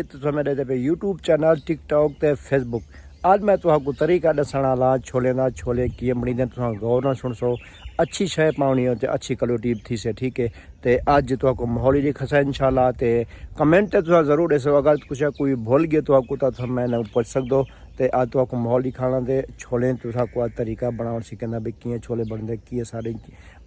तुसां मेरे ते YouTube channel TikTok ते फेसबुक आज मैं तुहाकू तरीका दसण वाला छोले दा छोले किए बणींदे तुसां गौर नाल सुनसो। अच्छी शय पाउणी हो ते अच्छी क्वालिटी थी से ठीक है। ते अज तुहाकू माहौल ही खसा इंशाल्लाह ते कमेंट ते तुसां जरूर ॾिसो। अगर कुछ कोई भूल गए तुहाकू तो मैं पुछ सकदो। ते अज तुहाकू माहौल दिखाना ते छोले तुसाकू अज तरीका बनाउण सिखंदा भी किए छोले बनदे किए सारे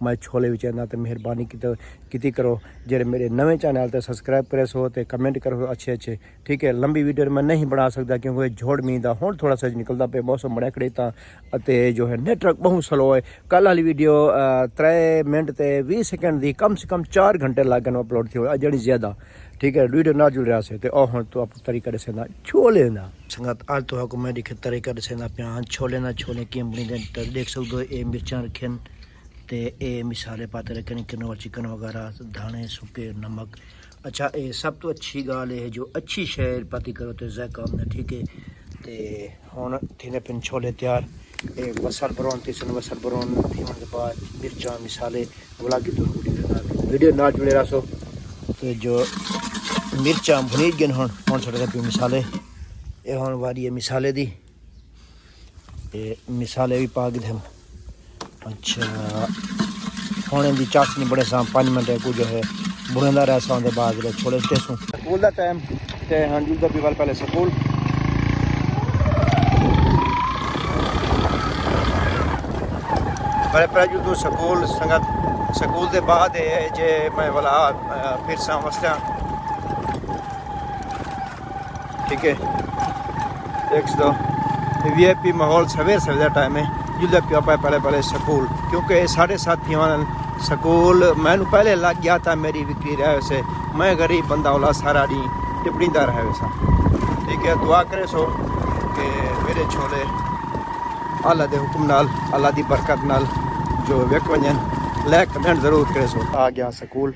मैं छोले भी चाहना तो मेहरबानी की करो जेरे मेरे नवे चैनल ते सब्सक्राइब करे सो ते कमेंट करो अच्छे अच्छे ठीक है। लंबी वीडियो मैं नहीं बना सकता क्योंकि झोड़ मींदा हुण थोड़ा सा निकलता पे मौसम बड़ा खड़ेता जो है नेटवर्क बहुत स्लो है। कल वाली वीडियो 3 मिनट ते 20 सेकंड दी कम से कम 4 घंटे लग गए अपलोड थी अज जड़ी ज्यादा ठीक है। वीडियो ना जुड़ रहा से तो हुण तो आप तरीका दसेंदा छोले दा संगत अज तो आपको मैं दिखे तरीका दसेंदा पिया छोले ना छोले किएं बणींदे तो देख सकदो। ए मिर्चां रखन ते ए मिसाले पाते रखन किनो चिकन वगैरह धाने सुके नमक। अच्छा ये सब तो अच्छी गाल है जो अच्छी शय पाती करो तो जायका आंदा ठीक है। ते हुण थीने पिन छोले तैयार ए बसल ब्राउन तीसन बसल ब्राउन थीने के बाद मिर्चां मिसाले बोला कि तो वीडियो ना जुड़े रहो। तो जो मिर्चां भुनी गए हुण छोटे पे मिसाले ये हुण वारी है मिसाले दी ये मिसाले भी पा गए हम। अच्छा हुण इनकी चाशनी बड़े सा 5 मिनट को जो है बुनदा रहा उनके बाद छोले टेसूं स्कूल का टाइम ते हाँ जुलदा भी पहले स्कूल पहले जुलदू स्कूल संगत स्कूल के बाद जे मैं वाला फिर सा वस्ता ठीक है। देख दो VIP माहौल सवेर सवेर टाइम है जुलदा पिया पहले स्कूल क्योंकि 7:30 स्कूल मैं पहले लग गया था मेरी विक्री रहे से मैं गरीब बंदा वाला सारा डी टिप्पणीदा रहे वैसा ठीक है। दुआ करे सो कि मेरे छोले अल्लाह के हुक्म नाल अल्लाह की बरकत नाल जो विक वजन लाइक कमेंट जरूर करे सो। आ गया स्कूल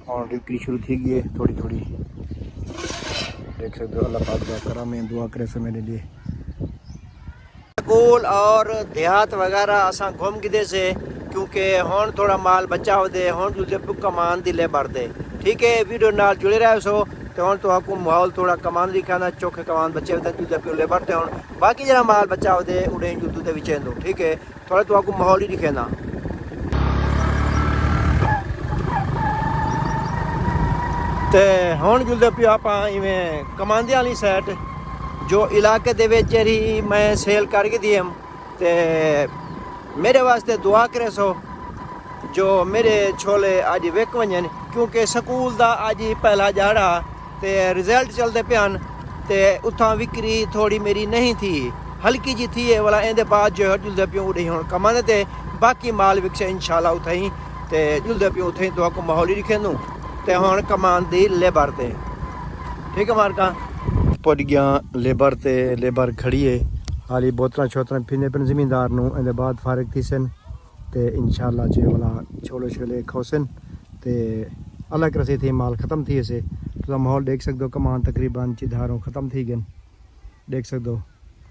और विक्री शुरू थी गई है थोड़ी थोड़ी देख सकते हो। अल्लाह पाक दुआ करा मैं दुआ करे सो मेरे लिए स्कूल और देहात वगैरह असा घूम गए से क्योंकि हुण थोड़ा माल बचा होते हुण तुझे कमान दिले बढ़ते ठीक है। वीडियो नाल जुड़े रहे सो तो हुण तो आपको माहौल थोड़ा कमान दिखाना चोखे कमान बचे होते तुझे पिले बढ़ते हुण बाकी जरा माल बचा होते उड़े जुदू के विच दो ठीक है। थोड़ा तो आपको माहौल ही दिखेना ते हुण जुलदे पियो आप इवें कमांदे वाली साइड जो इलाके दे विच जेरी मैं सेल करके दी ते मेरे वास्ते दुआ करे सो जो मेरे छोले अज विक वजन क्योंकि स्कूल का अज पहला जाड़ा ते रिजल्ट चलते पियान ते उथा विक्री थोड़ी मेरी नहीं थी हल्की जी थी वाला इंदे बाद जो है जुलदे पियो उड़े हुण कमान ते बाकी माल विकसे इंशाल्लाह उथा ही ते जुलदे पियो उथे ही तो आपको माहौल ही रखेंदू ते हुण कमान दी लेबर ते ठीक है। मारका पुज गया लेबर ते लेबर खड़ी है हाली बोतल शोतल पीने पिन जमींदार नूं इहदे बाद फारिग थी सन ते इंशाल्लाह जे वाला छोले छोले खोसन ते अल्लाह करसे थी माल ख़त्म थी से तो माहौल देख सकते हो। कमान तकरीबन चिधारों ख़त्म थी गए देख सकते हो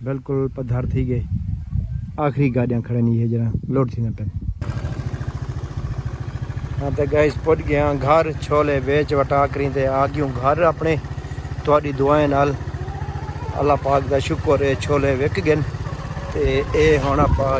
बिल्कुल पधार थी गए आखिरी गाड़ियाँ खड़े नहीं है जरा लोड थी न पे। हाँ तो गाइस पुज गया घर छोले बेच वटा करी ते आ गयूं घर अपने थोड़ी दुआएं नाल अल्लाह पाक दा शुक्र है छोले विक गए ते ए हुण आपां